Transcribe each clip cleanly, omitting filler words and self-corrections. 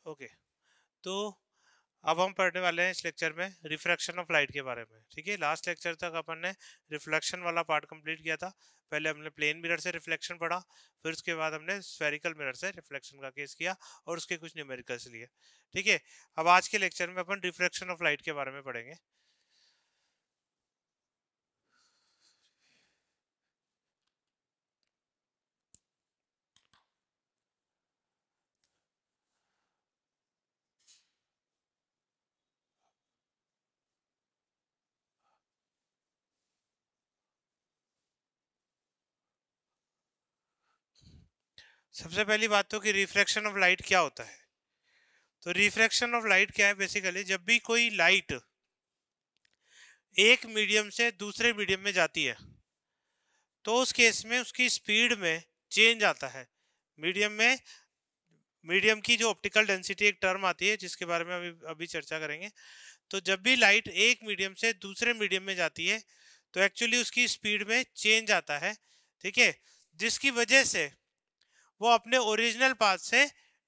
Okay, तो अब हम पढ़ने वाले हैं इस लेक्चर में रिफ्रैक्शन ऑफ लाइट के बारे में। ठीक है, लास्ट लेक्चर तक अपन ने रिफ्लेक्शन वाला पार्ट कंप्लीट किया था। पहले हमने प्लेन मिरर से रिफ्लेक्शन पढ़ा, फिर उसके बाद हमने स्फेरिकल मिरर से रिफ्लेक्शन का केस किया और उसके कुछ न्यूमेरिकल्स लिए। ठीक है, अब आज के लेक्चर में अपन रिफ्रैक्शन ऑफ लाइट के बारे में पढ़ेंगे। सबसे पहली बात तो कि रिफ्रैक्शन ऑफ लाइट क्या होता है। तो रिफ्रैक्शन ऑफ लाइट क्या है, बेसिकली जब भी कोई लाइट एक मीडियम से दूसरे मीडियम में जाती है तो उस केस में उसकी स्पीड में चेंज आता है। मीडियम में मीडियम की जो ऑप्टिकल डेंसिटी एक टर्म आती है जिसके बारे में अभी अभी चर्चा करेंगे। तो जब भी लाइट एक मीडियम से दूसरे मीडियम में जाती है तो एक्चुअली उसकी स्पीड में चेंज आता है। ठीक है, जिसकी वजह से वो अपने ओरिजिनल पाथ से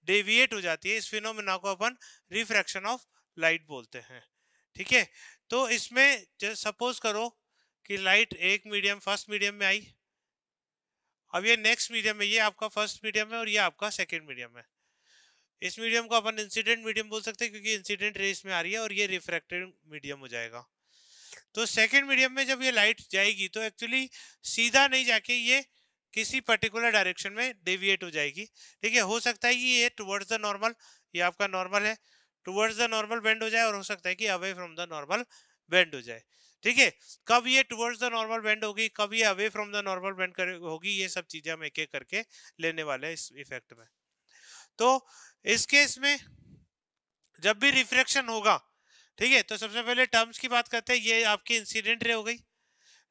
डेविएट हो जाती है। इस फिनोमेना को अपन रिफ्रैक्शन ऑफ लाइट बोलते हैं। ठीक है, तो इसमें सपोज करो कि लाइट एक मीडियम फर्स्ट मीडियम में आई, अब ये नेक्स्ट मीडियम है, ये आपका फर्स्ट मीडियम है और ये आपका सेकंड मीडियम है। इस मीडियम को अपन इंसिडेंट मीडियम बोल सकते हैं क्योंकि इंसिडेंट रेस में आ रही है, और ये रिफ्रैक्टेड मीडियम हो जाएगा। तो सेकंड मीडियम में जब ये लाइट जाएगी तो एक्चुअली सीधा नहीं जाके ये किसी पर्टिकुलर डायरेक्शन में डेविएट हो जाएगी। ठीक है, हो सकता है कि ये टुवर्ड्स द नॉर्मल, ये आपका नॉर्मल है, टुवर्ड्स द नॉर्मल बेंड हो जाए, और हो सकता है कि away from the normal bend हो जाए। ठीक है, कब ये टुवर्ड्स द नॉर्मल बेंड होगी, कब ये away from the normal bend होगी, ये सब चीजें हम एक एक करके लेने वाले हैं इस इफेक्ट में। तो इस केस में जब भी रिफ्रैक्शन होगा, ठीक है, तो सबसे पहले टर्म्स की बात करते हैं। ये आपकी इंसिडेंट रे हो गई,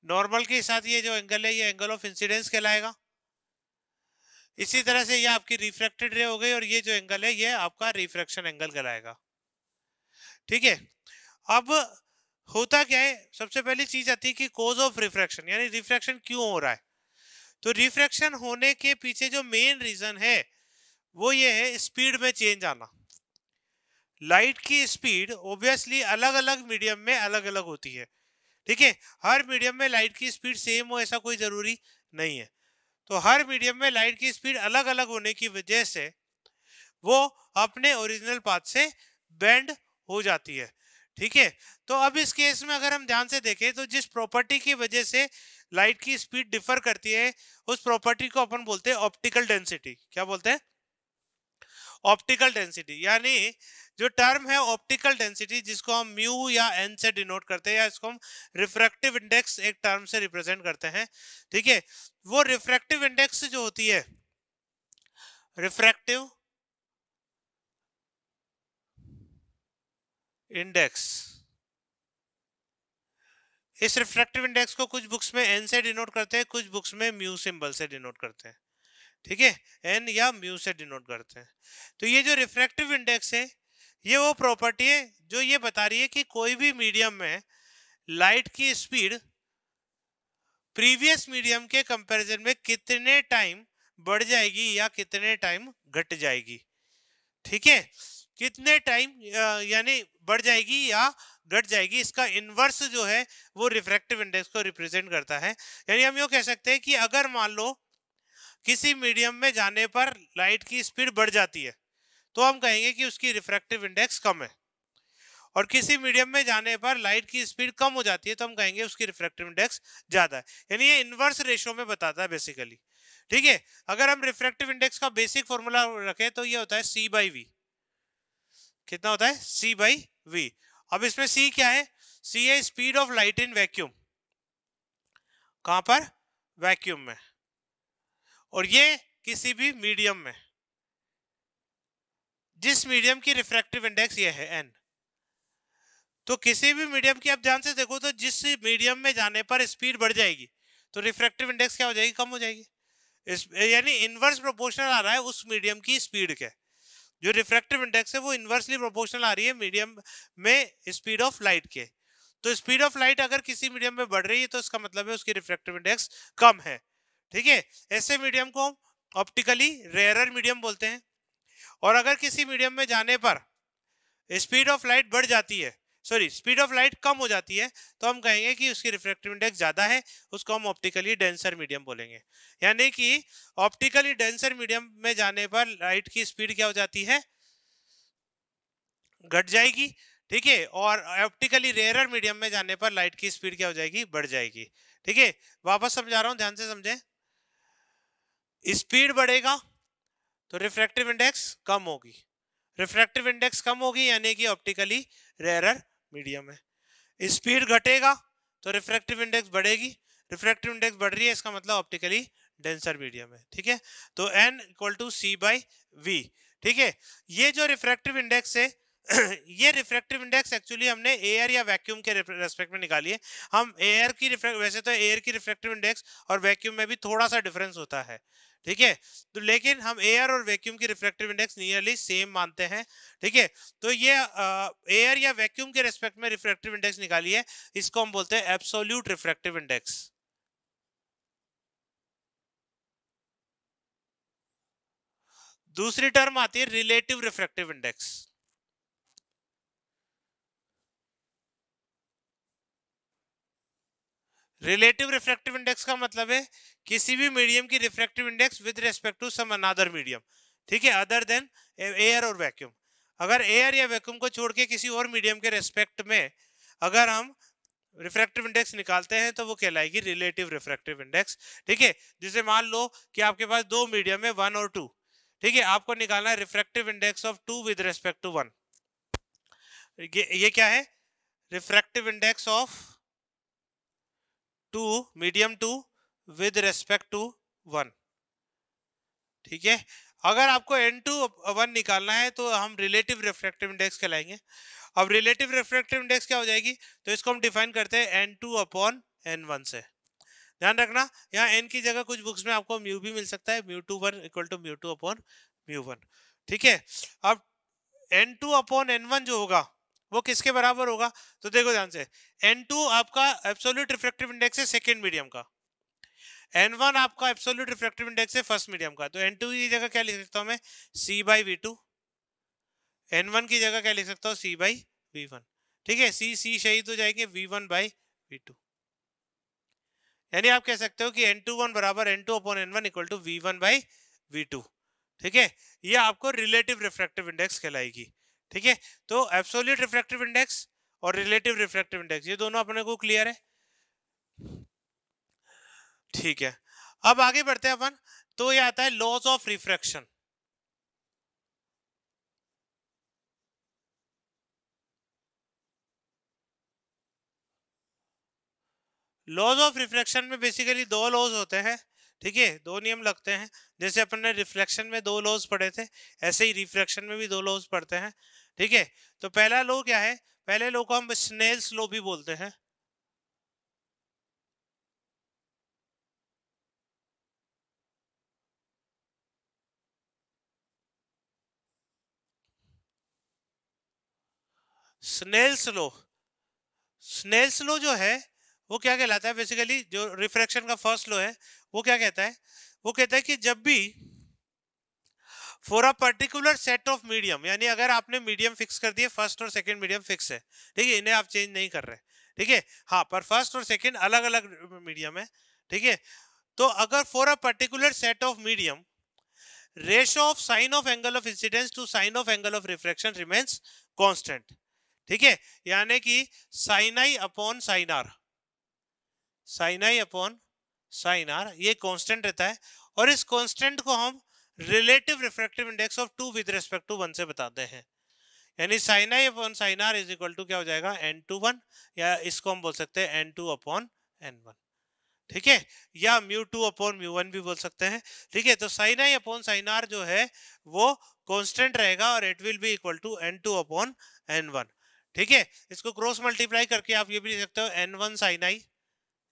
नॉर्मल के साथ ये जो एंगल है ये एंगल ऑफ इंसिडेंस कहलाएगा। इसी तरह से ये आपकी रिफ्रैक्टेड रे हो गई, और ये जो एंगल है ये आपका रिफ्रैक्शन एंगल कहलाएगा। ठीक है, अब होता क्या है, सबसे पहली चीज आती है कि कोज ऑफ रिफ्रैक्शन, यानी रिफ्रैक्शन क्यों हो रहा है। तो रिफ्रैक्शन होने के पीछे जो मेन रीजन है वो ये है स्पीड में चेंज आना। लाइट की स्पीड ऑब्वियसली अलग अलग मीडियम में अलग अलग होती है। ठीक है, हर मीडियम में लाइट की स्पीड सेम हो ऐसा कोई जरूरी नहीं है। तो हर मीडियम में लाइट की स्पीड अलग अलग होने की वजह से वो अपने ओरिजिनल पाथ से बेंड हो जाती है। ठीक है, तो अब इस केस में अगर हम ध्यान से देखें तो जिस प्रॉपर्टी की वजह से लाइट की स्पीड डिफर करती है उस प्रॉपर्टी को अपन बोलते हैं ऑप्टिकल डेंसिटी। क्या बोलते हैं? Optical density. यानी जो टर्म है ऑप्टिकल डेंसिटी, जिसको हम म्यू या एन से डिनोट करते हैं, या इसको हम रिफ्रैक्टिव इंडेक्स एक टर्म से रिप्रेजेंट करते हैं। ठीक है, वो रिफ्रैक्टिव इंडेक्स जो होती है, रिफ्रैक्टिव इंडेक्स, इस रिफ्रैक्टिव इंडेक्स को कुछ बुक्स में एन से डिनोट करते हैं, कुछ बुक्स में म्यू सिंबल से डिनोट करते हैं। ठीक है, एन या म्यू से डिनोट करते हैं। तो ये जो रिफ्रैक्टिव इंडेक्स है ये वो प्रॉपर्टी है जो ये बता रही है कि कोई भी मीडियम में लाइट की स्पीड प्रीवियस मीडियम के कंपैरिजन में कितने टाइम बढ़ जाएगी या कितने टाइम घट जाएगी। ठीक है, कितने टाइम यानी बढ़ जाएगी या घट जाएगी, इसका इनवर्स जो है वो रिफ्रैक्टिव इंडेक्स को रिप्रेजेंट करता है। यानी हम यूं कह सकते हैं कि अगर मान लो किसी मीडियम में जाने पर लाइट की स्पीड बढ़ जाती है तो हम कहेंगे कि उसकी रिफ्रैक्टिव इंडेक्स कम है, और किसी मीडियम में जाने पर लाइट की स्पीड कम हो जाती है तो हम कहेंगे उसकी रिफ्रैक्टिव इंडेक्स ज्यादा है। यानी ये इनवर्स रेशियो में बताता है बेसिकली। ठीक है, अगर हम रिफ्रैक्टिव इंडेक्स का बेसिक फॉर्मूला रखें तो ये होता है सी बाई वी। कितना होता है? सी बाई वी। अब इसमें सी क्या है? सी है speed of light in vacuum. कहां पर? वैक्यूम में। और ये किसी भी मीडियम में, जिस मीडियम की रिफ्रैक्टिव इंडेक्स ये है एन। तो किसी भी मीडियम की आप ध्यान से देखो तो जिस मीडियम में जाने पर स्पीड बढ़ जाएगी तो रिफ्रैक्टिव इंडेक्स क्या हो जाएगी? कम हो जाएगी। यानी इनवर्स प्रोपोर्शनल आ रहा है उस मीडियम की स्पीड के। जो रिफ्रैक्टिव इंडेक्स है वो इनवर्सली प्रोपोर्शनल आ रही है मीडियम में स्पीड ऑफ लाइट के। तो स्पीड ऑफ लाइट अगर किसी मीडियम में बढ़ रही है तो इसका मतलब है उसकी रिफ्रैक्टिव इंडेक्स कम है। ठीक है, ऐसे मीडियम को ऑप्टिकली रेयरर मीडियम बोलते हैं। और अगर किसी मीडियम में जाने पर स्पीड ऑफ लाइट बढ़ जाती है, सॉरी स्पीड ऑफ लाइट कम हो जाती है, तो हम कहेंगे कि उसकी रिफ्रैक्टिव इंडेक्स ज्यादा है, उसको हम ऑप्टिकली डेंसर मीडियम बोलेंगे। यानी कि ऑप्टिकली डेंसर मीडियम में जाने पर लाइट की स्पीड क्या हो जाती है, घट जाएगी। ठीक है, और ऑप्टिकली रेयरर मीडियम में जाने पर लाइट की स्पीड क्या हो जाएगी, बढ़ जाएगी। ठीक है, वापस समझा रहा हूं, ध्यान से समझें। स्पीड बढ़ेगा तो रिफ्रैक्टिव इंडेक्स कम होगी, रिफ्रैक्टिव इंडेक्स कम होगी यानी कि ऑप्टिकली रेयरर मीडियम है। स्पीड घटेगा तो रिफ्रैक्टिव इंडेक्स बढ़ेगी, रिफ्रैक्टिव इंडेक्स बढ़ रही है इसका मतलब ऑप्टिकली डेंसर मीडियम है। ठीक है, तो n equal to C by V. ठीक है, ये जो रिफ्रैक्टिव इंडेक्स है ये रिफ्रैक्टिव इंडेक्स एक्चुअली हमने एयर या वैक्यूम के रेस्पेक्ट में निकाली है। हम एयर की वैसे तो एयर की रिफ्रैक्टिव इंडेक्स और वैक्यूम में भी थोड़ा सा डिफरेंस होता है। ठीक है, तो लेकिन हम एयर और वैक्यूम की रिफ्रैक्टिव इंडेक्स नियरली सेम मानते हैं। ठीक है, तो ये एयर या वैक्यूम के रेस्पेक्ट में रिफ्रैक्टिव इंडेक्स निकाली है, इसको हम बोलते हैं एब्सोल्यूट रिफ्रैक्टिव इंडेक्स। दूसरी टर्म आती है relative refractive index. Relative refractive index का मतलब है किसी भी मीडियम की refractive index with respect to some another medium. ठीक है, अदर देन एयर और वैक्यूम। अगर एयर या वैक्यूम को छोड़ के किसी और मीडियम के रेस्पेक्ट में अगर हम रिफ्रैक्टिव इंडेक्स निकालते हैं तो वो कहलाएगी रिलेटिव रिफ्रैक्टिव इंडेक्स। ठीक है, जैसे मान लो कि आपके पास दो मीडियम है 1 और 2। ठीक है, आपको निकालना है refractive index of 2 with respect to 1। ये क्या है, refractive index of 2 medium 2 with respect to 1। ठीक है, अगर आपको n2 1 निकालना है तो हम रिलेटिव रिफ्रैक्टिव इंडेक्स कहलाएंगे। अब रिलेटिव रिफ्रैक्टिव इंडेक्स क्या हो जाएगी, तो इसको हम डिफाइन करते हैं n2 अपॉन n1 से। ध्यान रखना, यहाँ n की जगह कुछ बुक्स में आपको म्यू भी मिल सकता है, μ21 इक्वल टू μ2 अपॉन μ1। ठीक है, अब n2 अपॉन n1 जो होगा वो किसके बराबर होगा, तो देखो ध्यान से, n2 आपका एब्सोल्यूट रिफ्रैक्टिव इंडेक्स है सेकेंड मीडियम का, n1 आपका एब्सोल्यूट रिफ्रैक्टिव इंडेक्स है फर्स्ट मीडियम का। तो n2 की जगह क्या लिख सकता हूं मैं, c बाई v2। n1 की जगह क्या लिख सकता हूँ, c बाई v1। ठीक है, c शहीद हो जाएंगे, v1 बाई v2। यानी आप कह सकते हो कि n21 बराबर n2 upon n1 equal to v1 by v2। ठीक है, ये आपको रिलेटिव रिफ्रैक्टिव इंडेक्स कहलाएगी। ठीक है, तो एब्सोल्यूट रिफ्रैक्टिव इंडेक्स और रिलेटिव रिफ्रैक्टिव इंडेक्स ये दोनों अपने को क्लियर है। ठीक है, अब आगे बढ़ते हैं अपन, तो ये आता है laws of refraction. Laws of refraction में बेसिकली दो लॉज होते हैं। ठीक है, दो नियम लगते हैं, जैसे अपन ने रिफ्लेक्शन में दो लॉज पढ़े थे, ऐसे ही रिफ्रैक्शन में भी दो लॉज पढ़ते हैं। ठीक है, तो पहला लॉ क्या है, पहले लॉ को हम स्नेल्स लॉ भी बोलते हैं। स्नेल्स लॉ, स्नेल्स लॉ जो है वो क्या कहलाता है, बेसिकली जो रिफ्रैक्शन का फर्स्ट लॉ है वो क्या कहता है, वो कहता है कि जब भी for a particular set of medium, यानी अगर आपने मीडियम फिक्स कर दिए, फर्स्ट और सेकंड मीडियम फिक्स है, ठीक है, इन्हें आप चेंज नहीं कर रहे। ठीक है, हाँ, पर फर्स्ट और सेकंड अलग अलग मीडियम है। ठीक है, तो अगर for a particular set of medium ratio of sine of angle of incidence to sine of angle of refraction remains constant. ठीक है, यानी कि sine I upon sine R, sine I upon sine R ये constant रहता है, और इस constant को हम relative refractive index of 2 with respect to 1 से बताते हैं। यानी sine I upon sine R is equal to क्या हो जाएगा, n2 1, या इसको हम बोल सकते हैं n2 अपॉन n1। ठीक है, या μ2 अपॉन μ1 भी बोल सकते हैं। ठीक है, तो sine I upon sine R जो है वो कांस्टेंट रहेगा और it will be equal to n2 upon n1। ठीक है, इसको क्रॉस मल्टीप्लाई करके आप ये भी लिख सकते हो n1 sine I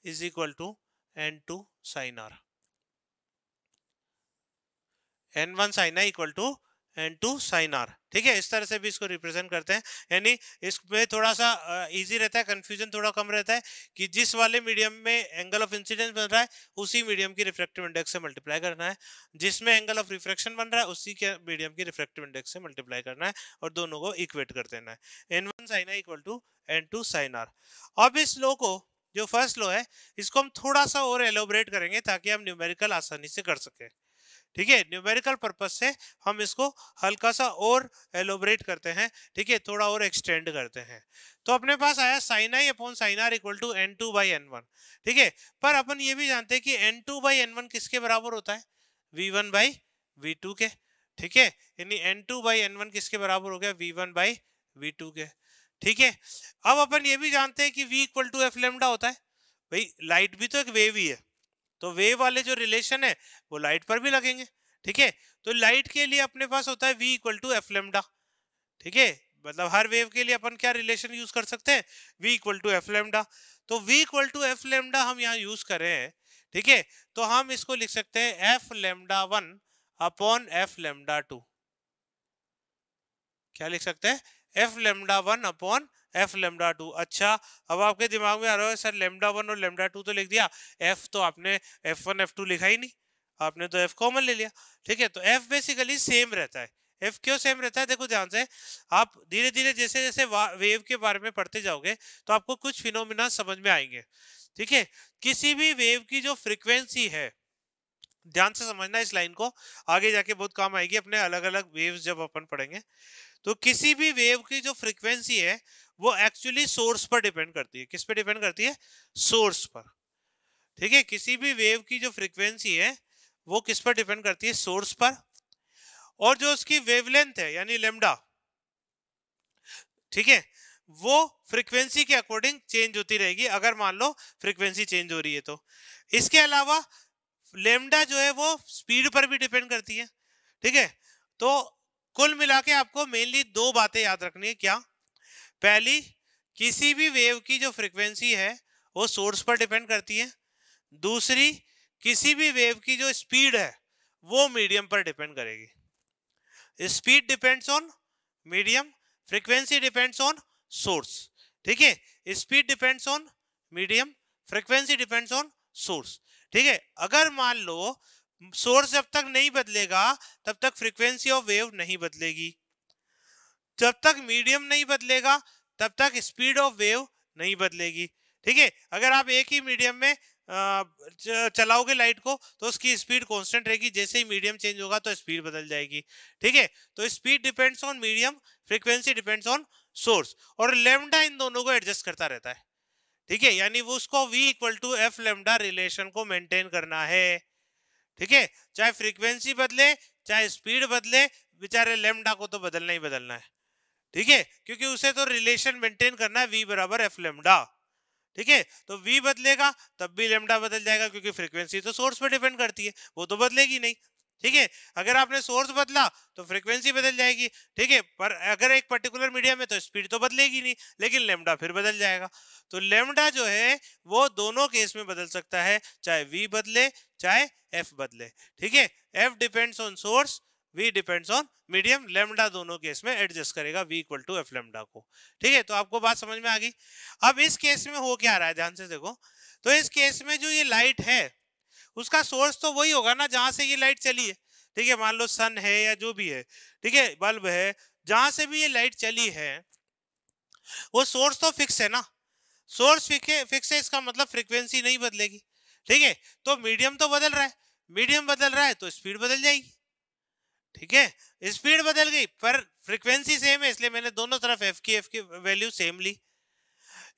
is equal to n2 sine R, n1 sine I equal to N2 sin r। ठीक है, इस तरह से भी इसको रिप्रेजेंट करते हैं। यानी इसमें थोड़ा सा इजी रहता है, कंफ्यूजन थोड़ा कम रहता है कि जिस वाले मीडियम में एंगल ऑफ इंसिडेंस बन रहा है उसी मीडियम की रिफ्रैक्टिव इंडेक्स से मल्टीप्लाई करना है, जिसमें एंगल ऑफ रिफ्रैक्शन बन रहा है उसी के मीडियम की रिफ्रैक्टिव इंडेक्स से मल्टीप्लाई करना है और दोनों को इक्वेट कर देना है। N1 sin r equal to N2 sin r। अब इस लो को, जो फर्स्ट लो है, इसको हम थोड़ा सा और एलोबरेट करेंगे ताकि हम न्यूमेरिकल आसानी से कर सकें। ठीक है, न्यूमेरिकल पर्पस से हम इसको हल्का सा और एलोबरेट करते हैं। ठीक है, थोड़ा और एक्सटेंड करते हैं। तो अपने पास आया sin i upon sin r equal to N2 by N1। ठीक है, पर अपन ये भी जानते हैं कि N2 बाई N1 किसके बराबर होता है? V1 बाई V2 के। ठीक है, यानी N2 बाई N1 किसके बराबर हो गया? V1 बाई V2 के। ठीक है, अब अपन ये भी जानते हैं कि V equal to F lambda होता है। भाई लाइट भी तो एक वेव ही है, तो वेव वाले जो रिलेशन है वो लाइट पर भी लगेंगे। ठीक है, तो लाइट के लिए अपने पास होता है V equal to F lambda. ठीक है, मतलब हर वेव के लिए अपन क्या रिलेशन यूज कर सकते हैं? V equal to F lambda. तो V equal to F lambda हम यहाँ यूज कर रहे हैं। ठीक है, तो हम इसको लिख सकते हैं F lambda 1 upon F lambda 2। क्या लिख सकते हैं? F lambda 1 upon F lambda 2। अच्छा, अब आपके दिमाग में आ रहा है सर लेमडा 1 और लेमडा 2 तो लिख दिया, एफ तो आपने F1 F2 लिखा ही नहीं, आपने तो एफ कॉमन ले लिया। ठीक है, तो एफ बेसिकली सेम रहता है। एफ क्यों सेम रहता है? देखो ध्यान से, आप धीरे धीरे जैसे जैसे वेव के बारे में पढ़ते जाओगे तो आपको कुछ फिनोमिना समझ में आएंगे। ठीक है, किसी भी वेव की जो फ्रीक्वेंसी है, ध्यान से समझना इस लाइन को, आगे जाके बहुत काम आएगी अपने अलग अलग वेव्स जब अपन पढ़ेंगे। तो किसी भी वेव की जो फ्रीक्वेंसी है वो एक्चुअली सोर्स पर डिपेंड करती है। किस पे डिपेंड करती है? सोर्स पर। ठीक है, किसी भी वेव की जो फ्रीक्वेंसी है वो किस पर डिपेंड करती है? सोर्स पर। और जो उसकी वेवलेंथ है यानी लेमडा, ठीक है, वो फ्रीक्वेंसी के अकॉर्डिंग चेंज होती रहेगी अगर मान लो फ्रीक्वेंसी चेंज हो रही है तो। इसके अलावा लेमडा जो है वो स्पीड पर भी डिपेंड करती है। ठीक है, तो कुल मिला के आपको मेनली दो बातें याद रखनी है। क्या? पहली, किसी भी वेव की जो फ्रीक्वेंसी है वो सोर्स पर डिपेंड करती है। दूसरी, किसी भी वेव की जो स्पीड है वो मीडियम पर डिपेंड करेगी। Speed depends on medium, frequency depends on source. ठीक है, speed depends on medium, frequency depends on source. ठीक है, अगर मान लो सोर्स जब तक नहीं बदलेगा तब तक फ्रीक्वेंसी ऑफ वेव नहीं बदलेगी, जब तक मीडियम नहीं बदलेगा तब तक स्पीड ऑफ वेव नहीं बदलेगी। ठीक है, अगर आप एक ही मीडियम में चलाओगे लाइट को तो उसकी स्पीड कांस्टेंट रहेगी, जैसे ही मीडियम चेंज होगा तो स्पीड बदल जाएगी। ठीक है, तो speed depends on medium, frequency depends on source, और लेमडा इन दोनों को एडजस्ट करता रहता है। ठीक है, यानी वो उसको V equal to F lambda relation को मेंटेन करना है। ठीक है, चाहे फ्रीक्वेंसी बदले चाहे स्पीड बदले, बेचारे लेमडा को तो बदलना ही बदलना है। ठीक है, क्योंकि उसे तो रिलेशन मेंटेन करना है V बराबर एफ लेमडा। ठीक है, तो V बदलेगा तब भी लेमडा बदल जाएगा क्योंकि फ्रीक्वेंसी तो सोर्स पर डिपेंड करती है, वो तो बदलेगी नहीं। ठीक है, अगर आपने सोर्स बदला तो फ्रीक्वेंसी बदल जाएगी। ठीक है, पर अगर एक पर्टिकुलर मीडियम है तो स्पीड तो बदलेगी नहीं, लेकिन लेमडा फिर बदल जाएगा। तो लेमडा जो है वो दोनों केस में बदल सकता है, चाहे V बदले चाहे F बदले। ठीक है, F depends on source, V depends on medium, lambda दोनों केस में एडजस्ट करेगा V equal to F lambda को। ठीक है, तो आपको बात समझ में आ गई। अब इस केस में हो क्या रहा है, ध्यान से देखो। तो इस केस में जो ये लाइट है उसका सोर्स तो वही होगा ना जहां से ये लाइट चली है। ठीक है, मान लो सन है या जो भी है, ठीक है, बल्ब है, जहां से भी ये लाइट चली है वो सोर्स तो फिक्स है ना। सोर्स फिक्स है, इसका मतलब फ्रीक्वेंसी नहीं बदलेगी। ठीक है, तो मीडियम तो बदल रहा है, मीडियम बदल रहा है तो स्पीड बदल जाएगी। ठीक है, स्पीड बदल गई पर फ्रीक्वेंसी सेम है, इसलिए मैंने दोनों तरफ एफ की वैल्यू सेम ली।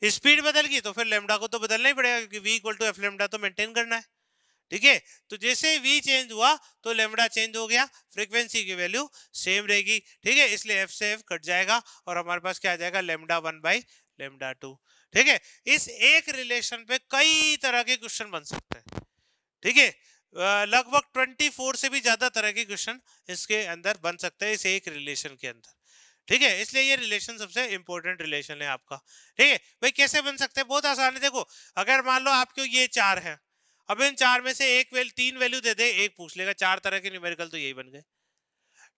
स्पीड बदल गई तो फिर लेमडा को तो बदलना ही पड़ेगा क्योंकि V equal to F lambda तो मेंटेन करना है। ठीक है, तो जैसे V चेंज हुआ तो लेमडा चेंज हो गया, फ्रीक्वेंसी की वैल्यू सेम रहेगी। ठीक है, इसलिए F से F कट जाएगा और हमारे पास क्या आ जाएगा? Lambda 1 by lambda 2। ठीक है, इस एक रिलेशन पे कई तरह के क्वेश्चन बन सकते हैं। ठीक है, लगभग 24 से भी ज्यादा तरह के क्वेश्चन इसके अंदर बन सकते हैं इस एक रिलेशन के अंदर। ठीक है, इसलिए ये रिलेशन सबसे इंपॉर्टेंट रिलेशन है आपका। ठीक है भाई, कैसे बन सकते हैं? बहुत आसान है। देखो, अगर मान लो आपको ये 4 है, अब इन 4 में से एक तीन वैल्यू दे दे, एक पूछ लेगा, 4 तरह के न्यूमेरिकल तो यही बन गए।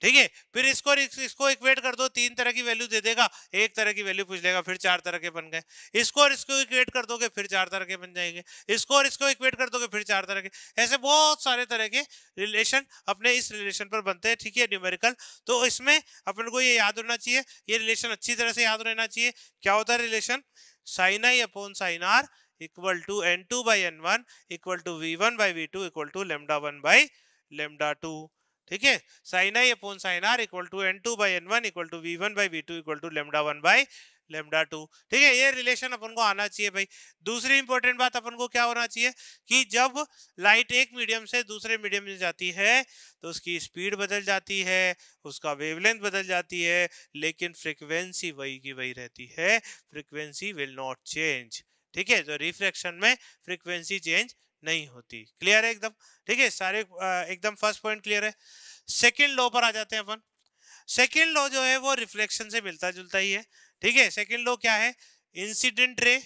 ठीक है। फिर इसको इक्वेट कर दो, 3 तरह की वैल्यू दे देगा, एक तरह की वैल्यू पूछ लेगा, फिर 4 तरह के बन गए। इसको और इसको इक्वेट कर दोगे, फिर 4 तरह के बन जाएंगे। इसको और इसको इक्वेट कर दोगे, फिर 4 तरह के। ऐसे बहुत सारे तरह के रिलेशन अपने इस रिलेशन पर बनते हैं, ठीक है, न्यूमेरिकल। तो इसमें अपन को ये याद होना चाहिए, ये रिलेशन अच्छी तरह से याद रहना चाहिए। क्या होता है relation? Sine I upon sine R equal to n2 by n1 equal to v1 by v2 equal to lambda 1 by lambda 2। ठीक है, sine I upon sine R equal to n2 by n1 equal to v1 by v2 equal to lambda 1 by lambda 2। ठीक है, ये relation अपन को आना चाहिए भाई। दूसरी इंपॉर्टेंट बात अपन को क्या होना चाहिए कि जब लाइट एक मीडियम से दूसरे मीडियम में जाती है तो उसकी स्पीड बदल जाती है, उसका वेवलेंथ बदल जाती है, लेकिन फ्रीक्वेंसी वही की वही रहती है, फ्रीक्वेंसी विल नॉट चेंज। ठीक है, तो रिफ्रैक्शन में फ्रीक्वेंसी चेंज नहीं होती। क्लियर है एकदम? ठीक है, सारे एकदम फर्स्ट पॉइंट क्लियर है। सेकंड लॉ पर आ जाते हैं अपन। सेकंड लॉ जो है वो रिफ्लेक्शन से मिलता जुलता ही है। ठीक है, सेकंड लॉ क्या है? Incident ray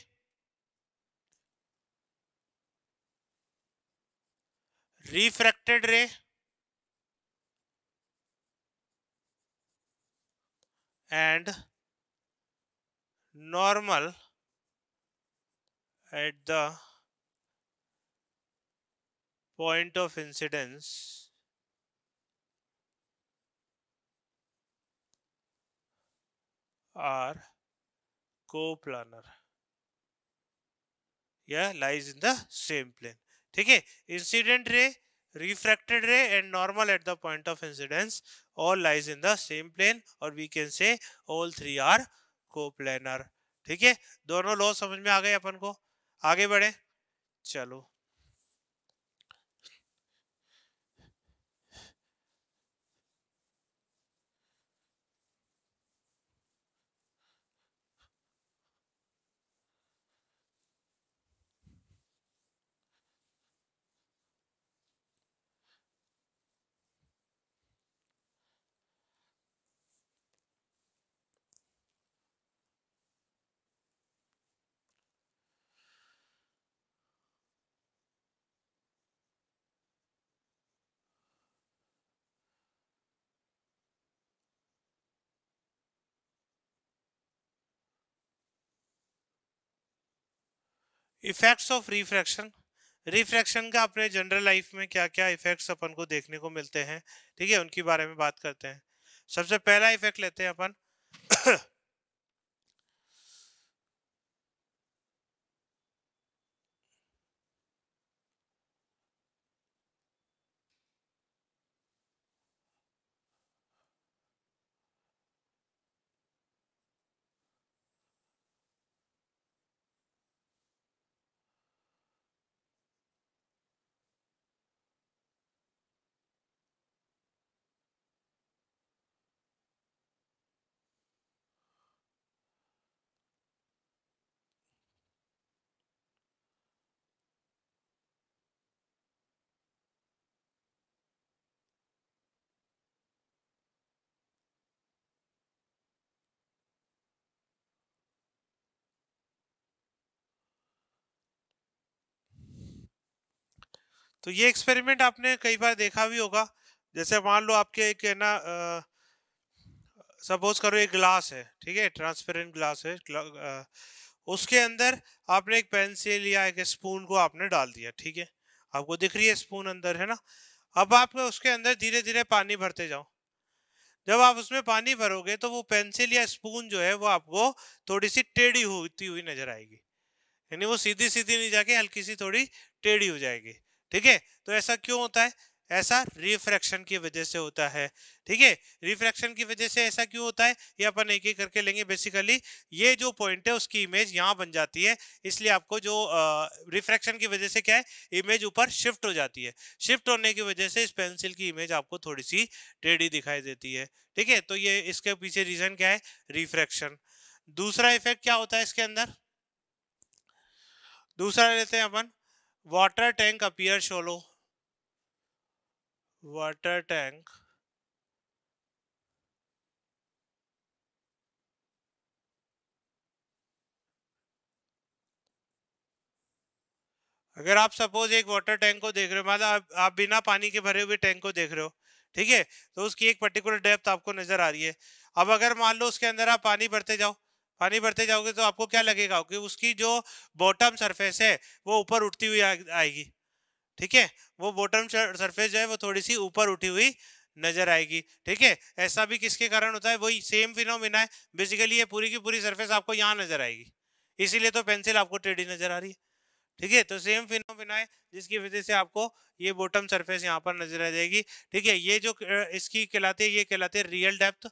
refracted ray and normal at the point of incidence are coplanar या lies in the same plane. ठीक है, incident ray, refracted ray and normal at the point of incidence all lies in the same plane, और we can say all three are coplanar. ठीक है, दोनों law समझ में आ गए अपन को। आगे बढ़े, चलो। Effects of refraction. रिफ्रैक्शन का अपने जनरल लाइफ में क्या क्या इफेक्ट्स अपन को देखने को मिलते हैं, ठीक है, उनके बारे में बात करते हैं। सबसे पहला इफेक्ट लेते हैं अपन तो ये एक्सपेरिमेंट आपने कई बार देखा भी होगा। जैसे मान लो आपके एक है ना, सपोज करो एक ग्लास है, ठीक है, ट्रांसपेरेंट ग्लास है, उसके अंदर आपने एक पेंसिल या एक स्पून को आपने डाल दिया, ठीक है, आपको दिख रही है स्पून अंदर, है ना। अब आप उसके अंदर धीरे धीरे पानी भरते जाओ। जब आप उसमें पानी भरोगे तो वो पेंसिल या स्पून जो है वो आपको थोड़ी सी टेढ़ी होती हुई नजर आएगी, यानी वो सीधी सीधी नहीं जाके हल्की सी थोड़ी टेढ़ी हो जाएगी। ठीक है, तो ऐसा क्यों होता है? ऐसा रिफ्रैक्शन की वजह से होता है। ठीक है, रिफ्रैक्शन की वजह से ऐसा क्यों होता है ये अपन एक एक करके लेंगे। बेसिकली ये जो पॉइंट है उसकी इमेज यहाँ बन जाती है, इसलिए आपको जो रिफ्रैक्शन की वजह से क्या है, इमेज ऊपर शिफ्ट हो जाती है। शिफ्ट होने की वजह से इस पेंसिल की इमेज आपको थोड़ी सी टेढ़ी दिखाई देती है। ठीक है, तो ये इसके पीछे रीजन क्या है? रिफ्रैक्शन। दूसरा इफेक्ट क्या होता है इसके अंदर? दूसरा लेते हैं अपन, water tank appear शोलो। Water tank अगर आप सपोज एक वाटर टैंक को देख रहे हो, मतलब आप बिना पानी के भरे हुए टैंक को देख रहे हो, ठीक है, तो उसकी एक पर्टिकुलर डेप्थ आपको नजर आ रही है। अब अगर मान लो उसके अंदर आप पानी भरते जाओ, पानी भरते जाओगे तो आपको क्या लगेगा कि उसकी जो बॉटम सरफेस है वो ऊपर उठती हुई आएगी। ठीक है, वो बॉटम सरफेस जो है वो थोड़ी सी ऊपर उठी हुई नजर आएगी। ठीक है, ऐसा भी किसके कारण होता है, वही सेम फिनोमिना है। बेसिकली ये पूरी की पूरी सरफेस आपको यहाँ नजर आएगी, इसीलिए तो पेंसिल आपको टेढ़ी नजर आ रही है। ठीक है, तो सेम फिनोमिना है जिसकी वजह से आपको ये बॉटम सरफेस यहाँ पर नजर आ जाएगी। ठीक है, ये जो इसकी कहलाते हैं, ये कहलाते हैं रियल डेप्थ।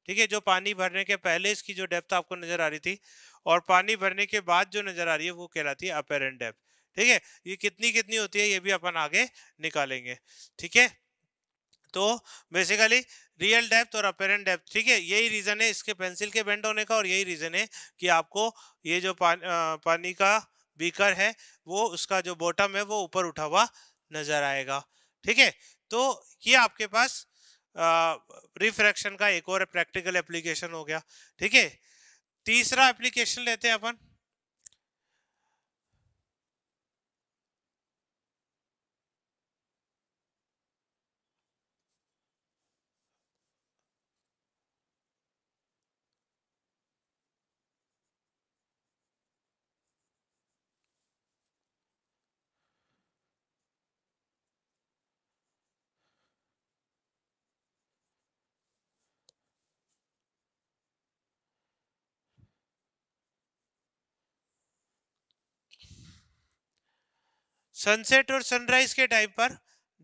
ठीक है, जो पानी भरने के पहले इसकी जो डेप्थ आपको नजर आ रही थी और पानी भरने के बाद जो नजर आ रही है वो कहलाती है अपेरेंट डेप्थ। ठीक है, ये कितनी कितनी होती है ये भी अपन आगे निकालेंगे। ठीक है, तो बेसिकली रियल डेप्थ और अपेरेंट डेप्थ, ठीक है, यही रीजन है इसके पेंसिल के बेंड होने का और यही रीजन है कि आपको ये जो पानी का बीकर है वो उसका जो बॉटम है वो ऊपर उठा हुआ नजर आएगा। ठीक है, तो ये आपके पास रिफ्रैक्शन का एक और प्रैक्टिकल एप्लीकेशन हो गया। ठीक है, तीसरा एप्लीकेशन लेते हैं अपन। सनसेट और सनराइज के टाइम पर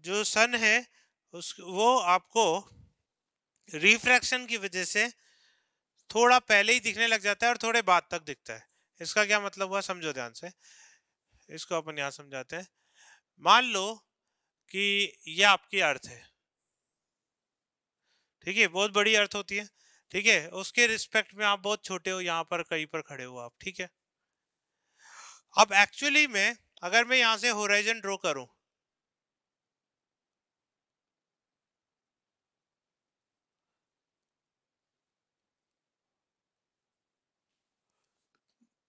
जो सन है उस वो आपको रिफ्रैक्शन की वजह से थोड़ा पहले ही दिखने लग जाता है और थोड़े बाद तक दिखता है। इसका क्या मतलब हुआ, समझो ध्यान से, इसको अपन यहाँ समझाते हैं। मान लो कि ये आपकी अर्थ है, ठीक है, बहुत बड़ी अर्थ होती है। ठीक है, उसके रिस्पेक्ट में आप बहुत छोटे हो, यहाँ पर कहीं पर खड़े हो आप। ठीक है, अब एक्चुअली में अगर मैं यहाँ से होराइजन ड्रॉ करूं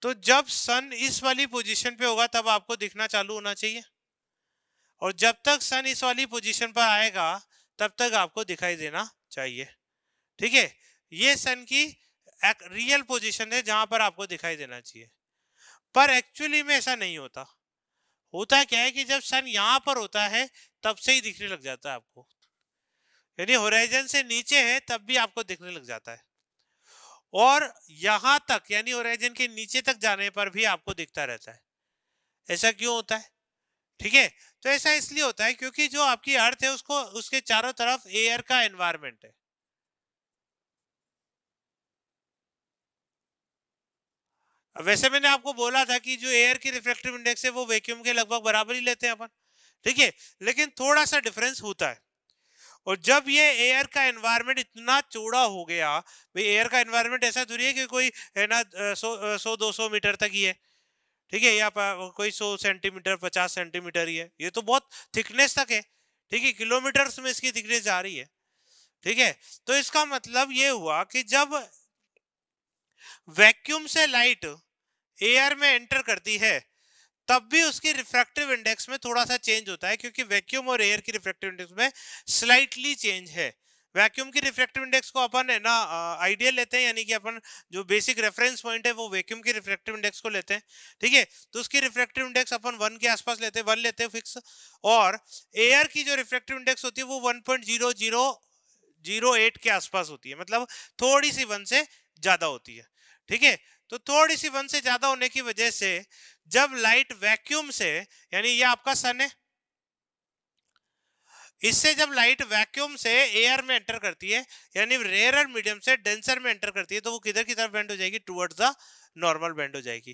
तो जब सन इस वाली पोजीशन पे होगा तब आपको दिखना चालू होना चाहिए, और जब तक सन इस वाली पोजीशन पर आएगा तब तक आपको दिखाई देना चाहिए। ठीक है, ये सन की एक रियल पोजीशन है जहां पर आपको दिखाई देना चाहिए, पर एक्चुअली में ऐसा नहीं होता। होता क्या है कि जब सन यहां पर होता है तब से ही दिखने लग जाता है आपको, यानी होराइजन से नीचे है तब भी आपको दिखने लग जाता है, और यहां तक यानी होराइजन के नीचे तक जाने पर भी आपको दिखता रहता है। ऐसा क्यों होता है? ठीक है, तो ऐसा इसलिए होता है क्योंकि जो आपकी अर्थ है उसको उसके चारों तरफ एयर का एनवायरमेंट है। वैसे मैंने आपको बोला था कि जो एयर की रिफ्रैक्टिव इंडेक्स है वो वैक्यूम के लगभग बराबर ही लेते हैं अपन। ठीक है, लेकिन थोड़ा सा डिफरेंस होता है। और जब ये एयर का एनवायरनमेंट इतना चौड़ा हो गया, भाई एयर का एनवायरनमेंट ऐसा थोड़ी है कि कोई है ना 100-200 मीटर तक ही है। ठीक है, या कोई 100 सेंटीमीटर 50 सेंटीमीटर ही है, ये तो बहुत थिकनेस तक है। ठीक है, किलोमीटर्स में इसकी थिकनेस जा रही है। ठीक है, तो इसका मतलब ये हुआ कि जब वैक्यूम से लाइट एयर में एंटर करती है तब भी उसकी रिफ्रैक्टिव इंडेक्स में थोड़ा सा चेंज होता है, क्योंकि वैक्यूम और एयर की रिफ्रैक्टिव इंडेक्स में स्लाइटली चेंज है। वैक्यूम की रिफ्रैक्टिव इंडेक्स को अपन है ना आइडियल लेते हैं, यानी कि अपन जो बेसिक रेफरेंस पॉइंट है वो वैक्यूम की रिफ्रैक्टिव इंडेक्स को लेते हैं। ठीक है, तो उसकी रिफ्रैक्टिव इंडेक्स अपन 1 के आसपास लेते हैं, 1 लेते हैं फिक्स। और एयर की जो रिफ्रैक्टिव इंडेक्स होती है वो 1.0008 के आसपास होती है, मतलब थोड़ी सी 1 से ज्यादा होती है। ठीक है, तो थोड़ी सी 1 से ज्यादा होने की वजह से जब लाइट वैक्यूम से, यानी ये आपका सन है, इससे जब लाइट वैक्यूम से एयर में एंटर करती है यानी रेयर मीडियम से डेंसर में एंटर करती है तो वो किधर की तरफ बेंड हो जाएगी, टुवर्ड्स द नॉर्मल बेंड हो जाएगी।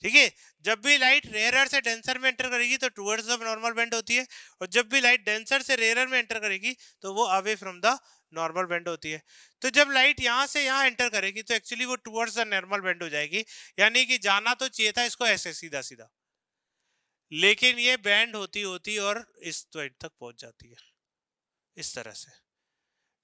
ठीक है, जब भी लाइट रेयर से डेंसर में एंटर करेगी तो टुवर्ड्स द नॉर्मल बेंड होती है, और जब भी लाइट डेंसर से रेयर में एंटर करेगी तो वो away from the normal bend होती है। तो जब लाइट यहाँ से यहाँ एंटर करेगी तो एक्चुअली वो टुवर्ड्स द नॉर्मल बेंड हो जाएगी, यानी कि जाना तो चाहिए था इसको ऐसे सीधा सीधा, लेकिन ये बैंड होती होती और इस पॉइंट तक पहुंच जाती है इस तरह से।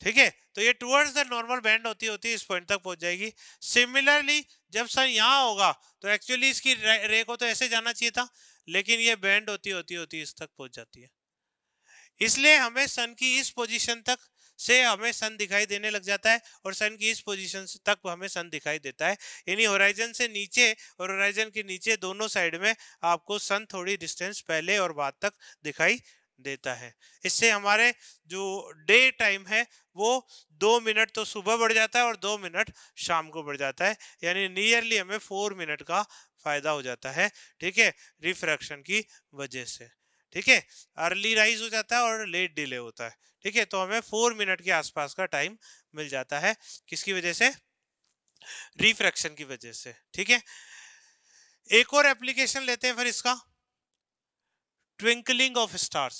ठीक है, तो ये टुवर्ड्स द नॉर्मल बैंड होती होती इस पॉइंट तक पहुंच जाएगी। सिमिलरली जब सन यहाँ होगा तो एक्चुअली इसकी रे को तो ऐसे जाना चाहिए था, लेकिन ये बैंड होती होती होती इस तक पहुंच जाती है। इसलिए हमें सन की इस पोजीशन तक से हमें सन दिखाई देने लग जाता है और सन की इस पोजीशन तक हमें सन दिखाई देता है। यानी होराइजन से नीचे और होराइजन के नीचे दोनों साइड में आपको सन थोड़ी डिस्टेंस पहले और बाद तक दिखाई देता है। इससे हमारे जो डे टाइम है वो 2 मिनट तो सुबह बढ़ जाता है और 2 मिनट शाम को बढ़ जाता है, यानी नियरली हमें 4 मिनट का फायदा हो जाता है, ठीक है, रिफ्रैक्शन की वजह से। ठीक है, अर्ली राइज हो जाता है और लेट डिले होता है। ठीक है, तो हमें 4 मिनट के आसपास का टाइम मिल जाता है, किसकी वजह से? रिफ्रैक्शन की वजह से। ठीक है, एक और एप्लीकेशन लेते हैं फिर इसका, twinkling of stars.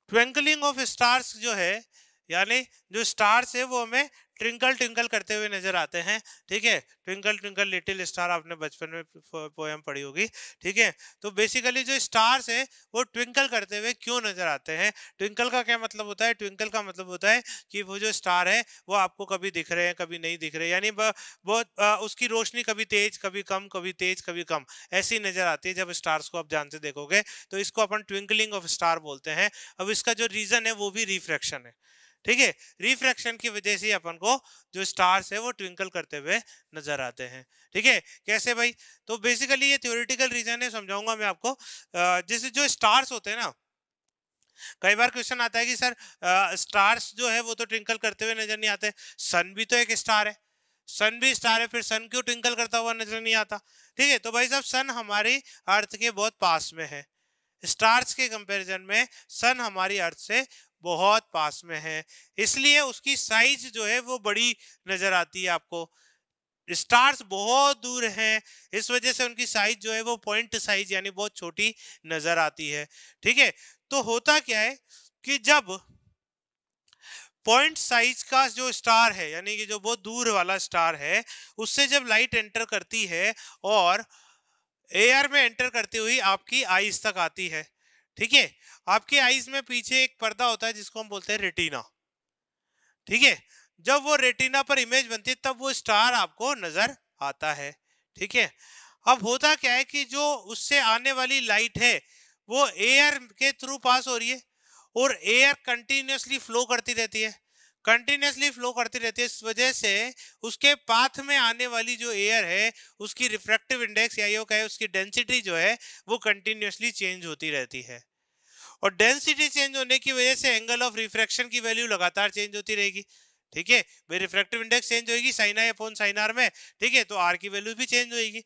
Twinkling of stars जो है, यानी जो स्टार्स है वो हमें ट्विंकल ट्विंकल करते हुए नजर आते हैं। ठीक है, ट्विंकल ट्विंकल लिटिल स्टार आपने बचपन में पोएम पढ़ी होगी। ठीक है, तो बेसिकली जो स्टार्स है वो ट्विंकल करते हुए क्यों नजर आते हैं? ट्विंकल का क्या मतलब होता है? ट्विंकल का मतलब होता है कि वो जो स्टार है वो आपको कभी दिख रहे हैं, कभी नहीं दिख रहे, यानी बहुत उसकी रोशनी कभी तेज, कभी कम, कभी तेज, कभी कम, ऐसी नजर आती है जब स्टार्स को आप ध्यान से देखोगे। तो इसको अपन ट्विंकलिंग ऑफ स्टार बोलते हैं। अब इसका जो रीजन है वो भी रिफ्रैक्शन है। ठीक है, रिफ्रैक्शन की वजह से अपन को जो स्टार्स है वो ट्विंकल करते हुए नजर आते हैं। ठीक है, कैसे भाई? तो बेसिकली ये थ्योरेटिकल रीजन है, समझाऊंगा मैं आपको। जैसे जो स्टार्स होते हैं ना, कई बार क्वेश्चन आता है कि सर स्टार्स जो है वो तो ट्विंकल करते हुए नजर नहीं आते, सन भी तो एक स्टार है, सन भी स्टार है, फिर सन क्यों ट्विंकल करता हुआ नजर नहीं आता? ठीक है, तो भाई साहब सन हमारी अर्थ के बहुत पास में है, स्टार्स के कंपैरिजन में सन हमारी अर्थ से बहुत पास में है, इसलिए उसकी साइज जो है वो बड़ी नजर आती है आपको। स्टार्स बहुत दूर हैं, इस वजह से उनकी साइज जो है वो पॉइंट साइज यानी बहुत छोटी नजर आती है। ठीक है, तो होता क्या है कि जब पॉइंट साइज का जो स्टार है, यानी कि जो बहुत दूर वाला स्टार है, उससे जब लाइट एंटर करती है और एयर में एंटर करती हुई आपकी आईज तक आती है, ठीक है, आपकी आईज में पीछे एक पर्दा होता है जिसको हम बोलते हैं रेटिना। ठीक है, जब वो रेटिना पर इमेज बनती है तब वो स्टार आपको नजर आता है। ठीक है, अब होता क्या है कि जो उससे आने वाली लाइट है वो एयर के थ्रू पास हो रही है और एयर कंटिन्यूअसली फ्लो करती रहती है, कंटिन्यूअसली फ्लो करती रहती है, इस वजह से उसके पाथ में आने वाली जो एयर है उसकी रिफ्रैक्टिव इंडेक्स या यो कहे उसकी डेंसिटी जो है वो कंटिन्यूअसली चेंज होती रहती है, और डेंसिटी चेंज होने की वजह से एंगल ऑफ रिफ्रैक्शन की वैल्यू लगातार चेंज होती रहेगी। ठीक है भाई, रिफ्रैक्टिव इंडेक्स चेंज होगी sine I upon sine R में, ठीक है, तो आर की वैल्यू भी चेंज होगी।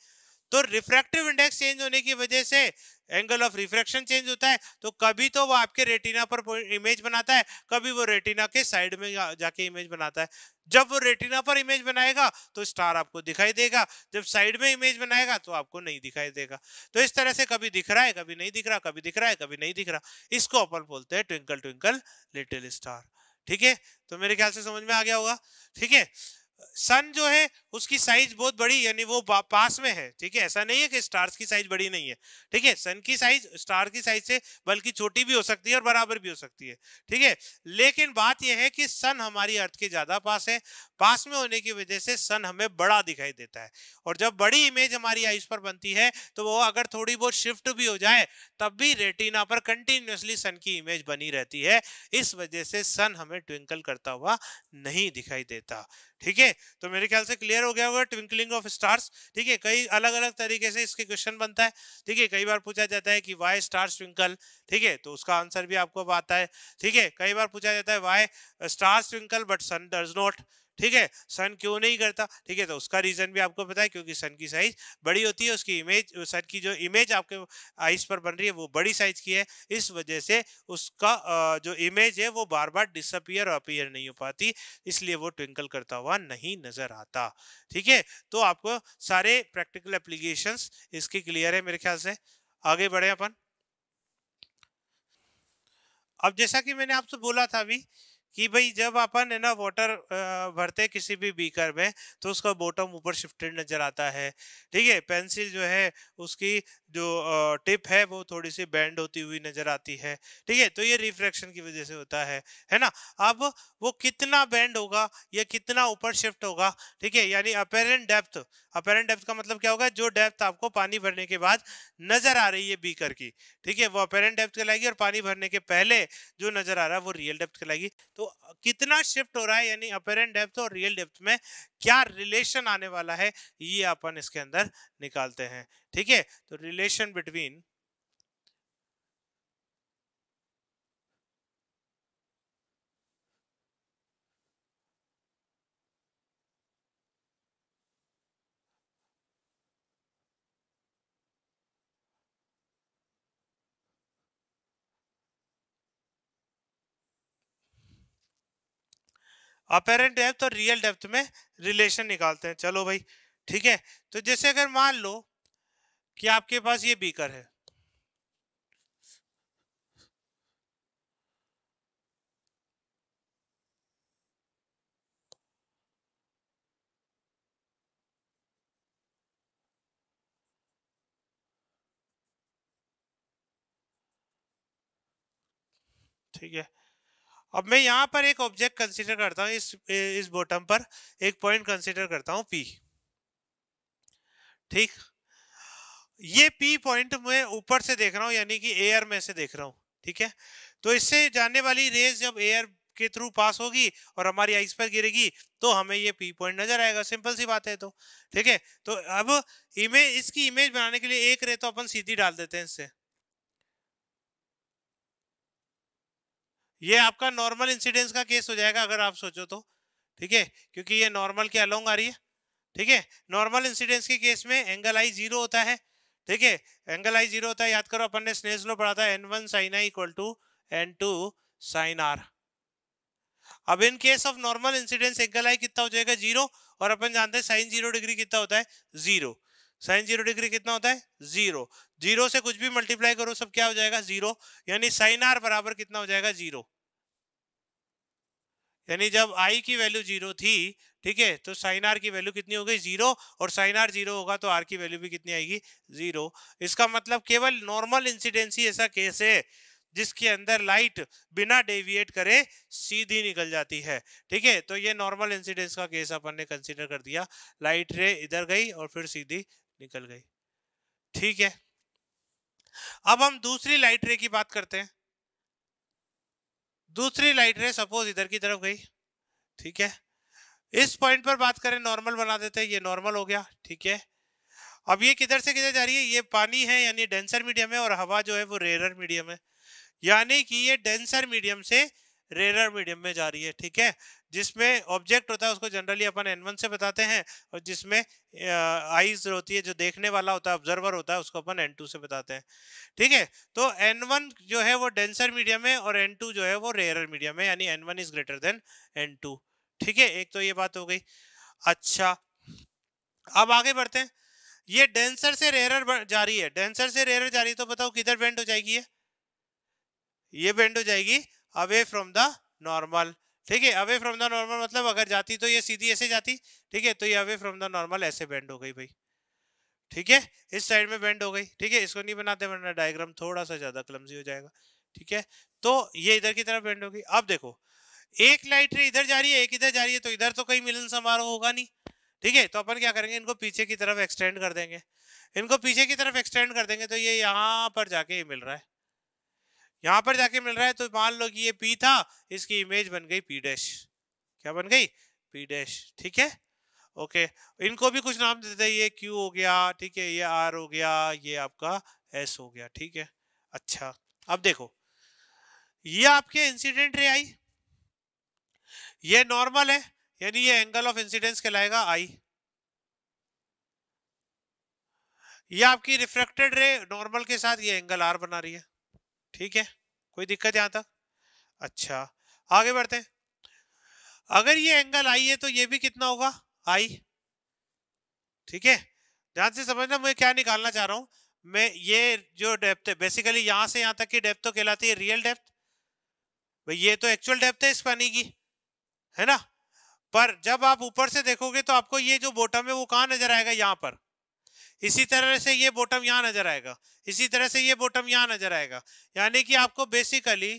तो रिफ्रैक्टिव इंडेक्स चेंज होने की वजह से एंगल ऑफ रिफ्रैक्शन चेंज होता है, तो कभी तो वो आपके रेटिना पर इमेज बनाता है, कभी वो रेटिना के साइड में जाके इमेज बनाता है। जब वो रेटिना पर इमेज बनाएगा तो स्टार आपको दिखाई देगा, जब साइड में इमेज बनाएगा तो आपको नहीं दिखाई देगा। तो इस तरह से कभी दिख रहा है, कभी नहीं दिख रहा, कभी दिख रहा है, कभी नहीं दिख रहा, इसको अपन बोलते हैं ट्विंकल ट्विंकल लिटिल स्टार। ठीक है, तो मेरे ख्याल से समझ में आ गया होगा। ठीक है, सन जो है उसकी साइज बहुत बड़ी, यानी वो पास में है। ठीक है, ऐसा नहीं है कि स्टार्स की साइज बड़ी नहीं है। ठीक है, सन की साइज स्टार की साइज से बल्कि छोटी भी हो सकती है और बराबर भी हो सकती है। ठीक है, लेकिन बात यह है कि सन हमारी अर्थ के ज्यादा पास है, पास में होने की वजह से सन हमें बड़ा दिखाई देता है, और जब बड़ी इमेज हमारी आइज पर बनती है तो वो अगर थोड़ी बहुत शिफ्ट भी हो जाए तब भी रेटिना पर कंटिन्यूअसली सन की इमेज बनी रहती है, इस वजह से सन हमें ट्विंकल करता हुआ नहीं दिखाई देता। ठीक है, तो मेरे ख्याल से क्लियर हो गया होगा ट्विंकलिंग ऑफ स्टार्स। ठीक है, कई अलग अलग तरीके से इसके क्वेश्चन बनता है। ठीक है, कई बार पूछा जाता है कि वाई स्टार्स ट्विंकल, ठीक है, तो उसका आंसर भी आपको आता है। ठीक है, कई बार पूछा जाता है why stars twinkle but sun does not, ठीक है, सन क्यों नहीं करता? ठीक है, तो उसका रीजन भी आपको पता है, क्योंकि सन की साइज बड़ी होती है, उसकी इमेज, सन की जो इमेज आपके आइस पर बन रही है वो बड़ी साइज की है, इस वजह से उसका जो इमेज है वो बार बार डिसअपियर और अपीयर नहीं हो पाती, इसलिए वो ट्विंकल करता हुआ नहीं नजर आता। ठीक है, तो आपको सारे प्रैक्टिकल एप्लीकेशंस इसके क्लियर है मेरे ख्याल से। आगे बढ़े अपन। अब जैसा कि मैंने आपसे बोला था अभी कि भाई जब अपन है ना वाटर भरते किसी भी बीकर में तो उसका बॉटम ऊपर शिफ्टेड नजर आता है। ठीक है, पेंसिल जो है उसकी जो टिप है वो थोड़ी सी बेंड होती हुई नजर आती है। ठीक है, तो ये रिफ्रैक्शन की वजह से होता है ना। अब वो कितना बेंड होगा या कितना ऊपर शिफ्ट होगा, ठीक है, यानी अपेरेंट डेप्थ, अपेरेंट डेप्थ का मतलब क्या होगा, जो डेप्थ आपको पानी भरने के बाद नजर आ रही है बीकर की, ठीक है, वो अपेरेंट डेप्थ कहलाएगी, और पानी भरने के पहले जो नजर आ रहा है वो रियल डेप्थ कहलाएगी। तो कितना शिफ्ट हो रहा है, यानी अपेरेंट डेप्थ और रियल डेप्थ में क्या रिलेशन आने वाला है, ये अपन इसके अंदर निकालते हैं। ठीक है, तो रिलेशन बिटवीन अपेरेंट डेप्थ और रियल डेप्थ में रिलेशन निकालते हैं। चलो भाई, ठीक है, तो जैसे अगर मान लो कि आपके पास ये बीकर है, ठीक है, अब मैं यहां पर एक ऑब्जेक्ट कंसीडर करता हूं, इस बॉटम पर एक पॉइंट कंसीडर करता हूं पी। ठीक, ये पी पॉइंट मैं ऊपर से देख रहा हूं, यानी कि एयर में से देख रहा हूं। ठीक है, तो इससे जाने वाली रेज जब एयर के थ्रू पास होगी और हमारी आइस पर गिरेगी तो हमें ये पी पॉइंट नजर आएगा, सिंपल सी बात है। तो ठीक है, तो अब इमेज, इसकी इमेज बनाने के लिए एक रे तो अपन सीधी डाल देते हैं इससे, ये आपका नॉर्मल इंसिडेंस का केस हो जाएगा अगर आप सोचो तो। ठीक है, क्योंकि ये नॉर्मल के अलोंग आ रही है। ठीक है, नॉर्मल इंसिडेंस के केस में एंगल आई जीरो होता है। ठीक है, एंगल आई जीरो होता है, याद करो अपन ने स्नेल्स लॉ पढ़ा था, n1 sin i equal to n2 sin r। अब in case of normal incidence angle I कितना हो जाएगा, जीरो, और अपन जानते हैं साइन 0 डिग्री कितना होता है, जीरो। साइन 0 डिग्री कितना होता है, जीरो। जीरो से कुछ भी मल्टीप्लाई करो सब क्या हो जाएगा, जीरो, यानी साइन आर बराबर कितना हो जाएगा, जीरो। यानी जब आई की वैल्यू जीरो थी, ठीक है, तो साइन आर की वैल्यू कितनी हो गई, जीरो, और साइन आर जीरो होगा तो आर की वैल्यू भी कितनी आएगी, जीरो। इसका मतलब केवल नॉर्मल इंसिडेंस ही ऐसा केस है जिसके अंदर लाइट बिना डेविएट करे सीधी निकल जाती है। ठीक है, तो ये नॉर्मल इंसिडेंस का केस अपन ने कंसीडर कर दिया, लाइट रे इधर गई और फिर सीधी निकल गई। ठीक है, अब हम दूसरी लाइट रे की बात करते हैं। दूसरी लाइट रे सपोज इधर की तरफ गई, ठीक है, इस पॉइंट पर बात करें, नॉर्मल बना देते हैं, ये नॉर्मल हो गया। ठीक है, अब ये किधर से किधर जा रही है, ये पानी है यानी डेंसर मीडियम है, और हवा जो है वो रेरर मीडियम है, यानी कि ये डेंसर मीडियम से रेरर मीडियम में जा रही है। ठीक है, जिसमें ऑब्जेक्ट होता है उसको जनरली अपन n1 से बताते हैं, और जिसमें आईज होती है, जो देखने वाला होता है, ऑब्जर्वर होता है, उसको अपन n2 से बताते हैं। ठीक है, तो n1 जो है वो डेंसर मीडियम है और n2 जो है वो रेरर मीडियम है, यानी n1 is greater than n2। ठीक है, एक तो ये बात हो गई। अच्छा, अब आगे बढ़ते हैं, ये डेंसर से रेरर जा रही है, डेंसर से रेरर जा रही है, तो बताओ किधर बेंड हो जाएगी, ये बेंड हो जाएगी अवे फ्रॉम द नॉर्मल। ठीक है, अवे फ्रॉम द नॉर्मल मतलब अगर जाती तो ये सीधी ऐसे जाती, ठीक है, तो ये अवे फ्रॉम द नॉर्मल ऐसे बेंड हो गई भाई। ठीक है, इस साइड में बेंड हो गई। ठीक है, इसको नहीं बनाते वरना डायग्राम थोड़ा सा ज्यादा क्लमजी हो जाएगा। ठीक है, तो ये इधर की तरफ बेंड होगी। अब देखो, एक लाइट रे इधर जा रही है, एक इधर जा रही है, तो इधर तो कहीं मिलन समारोह होगा नहीं। ठीक है, तो अपन क्या करेंगे, इनको पीछे की तरफ एक्सटेंड कर देंगे, इनको पीछे की तरफ एक्सटेंड कर देंगे, तो ये यहाँ पर जाके मिल रहा है, यहाँ पर जाके मिल रहा है, तो मान लो कि ये पी था, इसकी इमेज बन गई पी डैश। क्या बन गई, पी डैश। ठीक है, ओके, इनको भी कुछ नाम देते हैं, ये क्यू हो गया, ठीक है, ये आर हो गया, ये आपका एस हो गया। ठीक है, अच्छा, अब देखो, ये आपके इंसिडेंट रे आई, ये नॉर्मल है, यानी ये एंगल ऑफ इंसिडेंस कहलाएगा आई। ये आपकी रिफ्रैक्टेड रे नॉर्मल के साथ ये एंगल आर बना रही है। ठीक है, कोई दिक्कत यहां तक। अच्छा, आगे बढ़ते हैं, अगर ये एंगल आई है तो ये भी कितना होगा, आई। ठीक है, ध्यान से समझना मैं क्या निकालना चाह रहा हूं, मैं ये जो डेप्थ है, बेसिकली यहां से यहां तक की डेप्थ तो कहलाती है रियल डेप्थ, भाई ये तो एक्चुअल डेप्थ है इस पानी की, है ना। पर जब आप ऊपर से देखोगे तो आपको ये जो बॉटम है वो कहां नजर आएगा, यहाँ पर, इसी तरह से ये बॉटम यहां नजर आएगा, इसी तरह से ये बॉटम यहां नजर आएगा, यानी कि आपको बेसिकली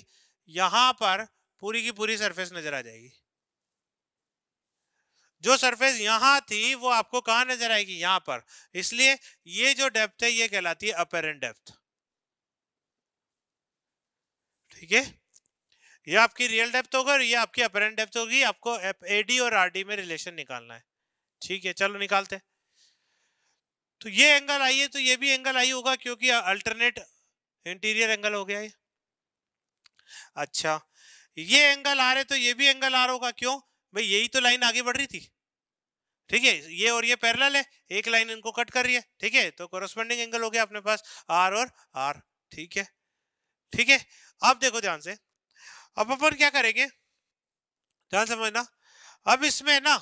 यहां पर पूरी की पूरी सरफेस नजर आ जाएगी। जो सरफेस यहां थी वो आपको कहां नजर आएगी, यहां पर। इसलिए ये जो डेप्थ है ये कहलाती है अपेरेंट डेप्थ। ठीक है, ये आपकी रियल डेप्थ होगा और ये आपकी अपेरेंट डेप्थ होगी। आपको एडी और आरडी में रिलेशन निकालना है। ठीक है, चलो निकालते हैं। तो ये एंगल आई है तो ये भी एंगल आई होगा, क्योंकि अल्टरनेट इंटीरियर एंगल हो गया ये। अच्छा, ये एंगल आर है तो ये भी एंगल आर होगा। क्यों भाई, यही तो लाइन आगे बढ़ रही थी। ठीक है, ये और ये पैरेलल है, एक लाइन इनको कट कर रही है। ठीक है, तो कोरस्पोंडिंग एंगल हो गया अपने पास आर और आर। ठीक है, ठीक है। अब देखो ध्यान से, अब अपन क्या करेंगे, ध्यान समझना। अब इसमें ना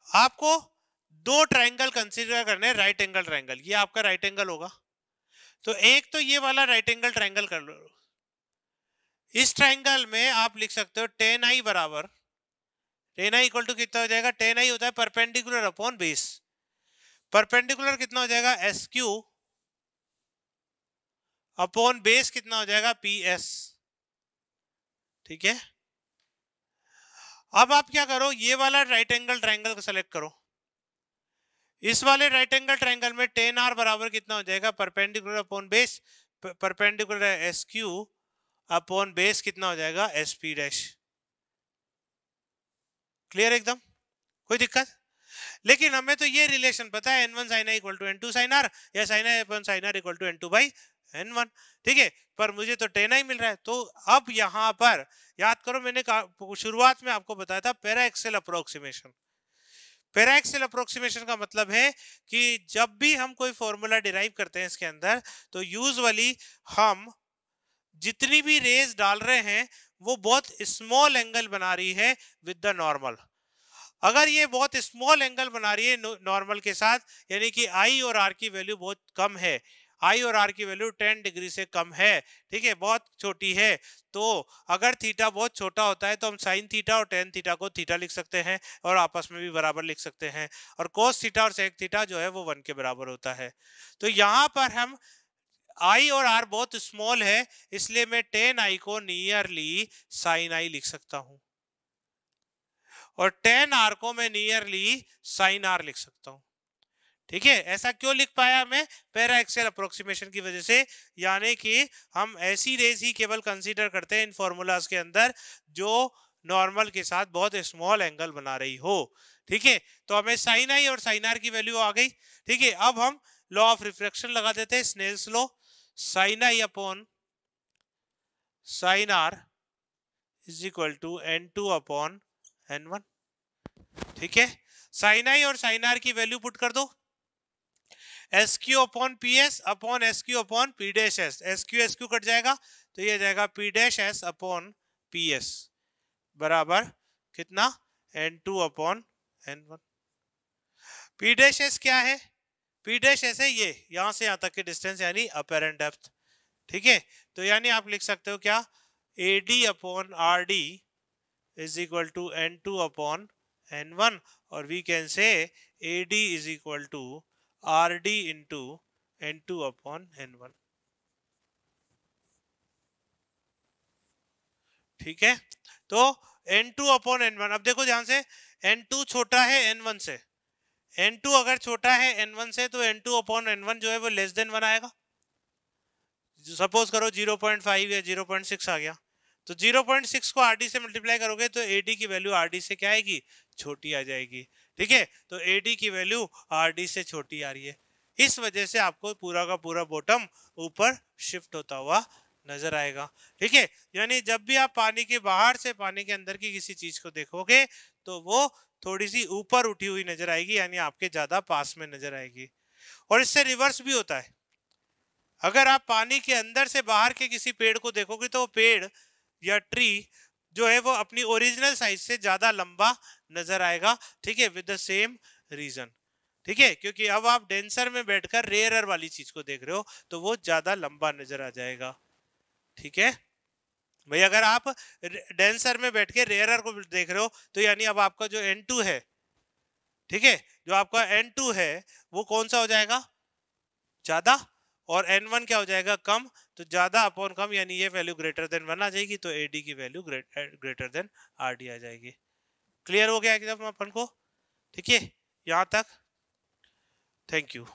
आपको दो ट्रायंगल कंसीडर करने हैं, राइट एंगल ट्रायंगल। ये आपका राइट एंगल होगा, तो एक तो ये वाला राइट एंगल ट्रायंगल कर लो। इस ट्रायंगल में आप लिख सकते हो टेन आई बराबर, टेन आई इक्वल टू कितना हो जाएगा, टेन आई होता है परपेंडिकुलर अपॉन बेस। परपेंडिकुलर कितना हो जाएगा, एस क्यू अपॉन बेस कितना हो जाएगा, पी एस। ठीक है, अब आप क्या करो, ये वाला राइट एंगल ट्रायंगल को सेलेक्ट करो। इस वाले राइट एंगल ट्रायंगल में टेन आर बराबर कितना हो जाएगा, perpendicular upon base, perpendicular S Q upon base कितना हो जाएगा, एस पी डैश। क्लियर एकदम, कोई दिक्कत? लेकिन हमें तो ये रिलेशन पता है, n1 sin i equal to n2 sin r, या sin i upon sin r equal to n2 by n1। ठीक है, पर मुझे तो tan i मिल रहा है। तो अब यहां पर याद करो, मैंने शुरुआत में आपको बताया था paraxial approximation. Paraxial approximation का मतलब है कि जब भी हम कोई फॉर्मूला डिराइव करते हैं इसके अंदर, तो यूजुअली हम जितनी भी रेज डाल रहे हैं वो बहुत स्मॉल एंगल बना रही है विद द नॉर्मल। अगर ये बहुत स्मॉल एंगल बना रही है नॉर्मल के साथ, यानी कि आई और आर की वैल्यू बहुत कम है, आई और आर की वैल्यू 10 डिग्री से कम है, ठीक है, बहुत छोटी है, तो अगर थीटा बहुत छोटा होता है तो हम साइन थीटा और टेन थीटा को थीटा लिख सकते हैं और आपस में भी बराबर लिख सकते हैं, और कोस थीटा और सेक थीटा जो है वो 1 के बराबर होता है। तो यहाँ पर हम आई और आर बहुत स्मॉल है, इसलिए मैं टेन आई को नियरली साइन आई लिख सकता हूं, और टेन आर को मैं नियरली साइन आर लिख सकता हूं। ठीक है, ऐसा क्यों लिख पाया मैं, पैरा एक्सेल अप्रोक्सीमेशन की वजह से। यानी कि हम ऐसी रेज ही केवल कंसीडर करते हैं इन फॉर्मूलाज के अंदर जो नॉर्मल के साथ बहुत स्मॉल एंगल बना रही हो। ठीक है, तो हमें साइन आई और साइन आर की वैल्यू आ गई। ठीक है, अब हम लॉ ऑफ रिफ्रैक्शन लगा देते हैं, Snell's law, sine I upon sine R is equal to n2 upon n1। ठीक है, साइन आई और साइन आर की वैल्यू पुट कर दो, S Q upon P S upon S Q upon P dash S, S Q cut जाएगा तो ये जाएगा P dash S upon P S बराबर कितना, n2 upon n1। P dash S क्या है, पी डैश एस है ये यहां से यहां तक की डिस्टेंस, यानी अपेरेंट डेप्थ। ठीक है, तो यानी आप लिख सकते हो क्या, A D upon R D is equal to n2 upon n1, और we can say A D is equal to R D into n2 upon n1। ठीक है, तो n2 अपॉन n1, अब देखो ध्यान से, n2 छोटा है n1 से, n2 अगर छोटा है n1 से तो n2 अपॉन n1 जो है वो लेस देन 1 आएगा। सपोज करो 0.5 या 0.6 आ गया, तो 0.6 को आरडी से मल्टीप्लाई करोगे तो एडी की वैल्यू आरडी से क्या आएगी, छोटी आ जाएगी। ठीक है, तो एडी की वैल्यू आरडी से छोटी आ रही है, इस वजह से आपको पूरा का पूरा बॉटम ऊपर शिफ्ट होता हुआ नजर आएगा। ठीक है, यानी जब भी आप पानी के बाहर से पानी के अंदर की किसी चीज को देखोगे तो वो थोड़ी सी ऊपर उठी हुई नजर आएगी, यानी आपके ज्यादा पास में नजर आएगी। और इससे रिवर्स भी होता है, अगर आप पानी के अंदर से बाहर के किसी पेड़ को देखोगे तो वो पेड़ या ट्री जो है वो अपनी ओरिजिनल साइज से ज्यादा लंबा नजर आएगा। ठीक है, विद द सेम रीजन। ठीक है, क्योंकि अब आप डेंसर में बैठकर रेयरर वाली चीज को देख रहे हो तो वो ज्यादा लंबा नजर आ जाएगा। ठीक है भाई, अगर आप डेंसर में बैठ के रेयरर को देख रहे हो तो यानी अब आपका जो n2 है ठीक है, जो आपका N2 है वो कौन सा हो जाएगा, ज्यादा, और N1 क्या हो जाएगा, कम। तो ज्यादा अपॉन कम, यानी ये वैल्यू ग्रेटर देन 1 आ जाएगी, तो AD की वैल्यू ग्रेटर देन RD आ जाएगी। क्लियर हो गया एकदम अपन को, ठीक है यहाँ तक, थैंक यू।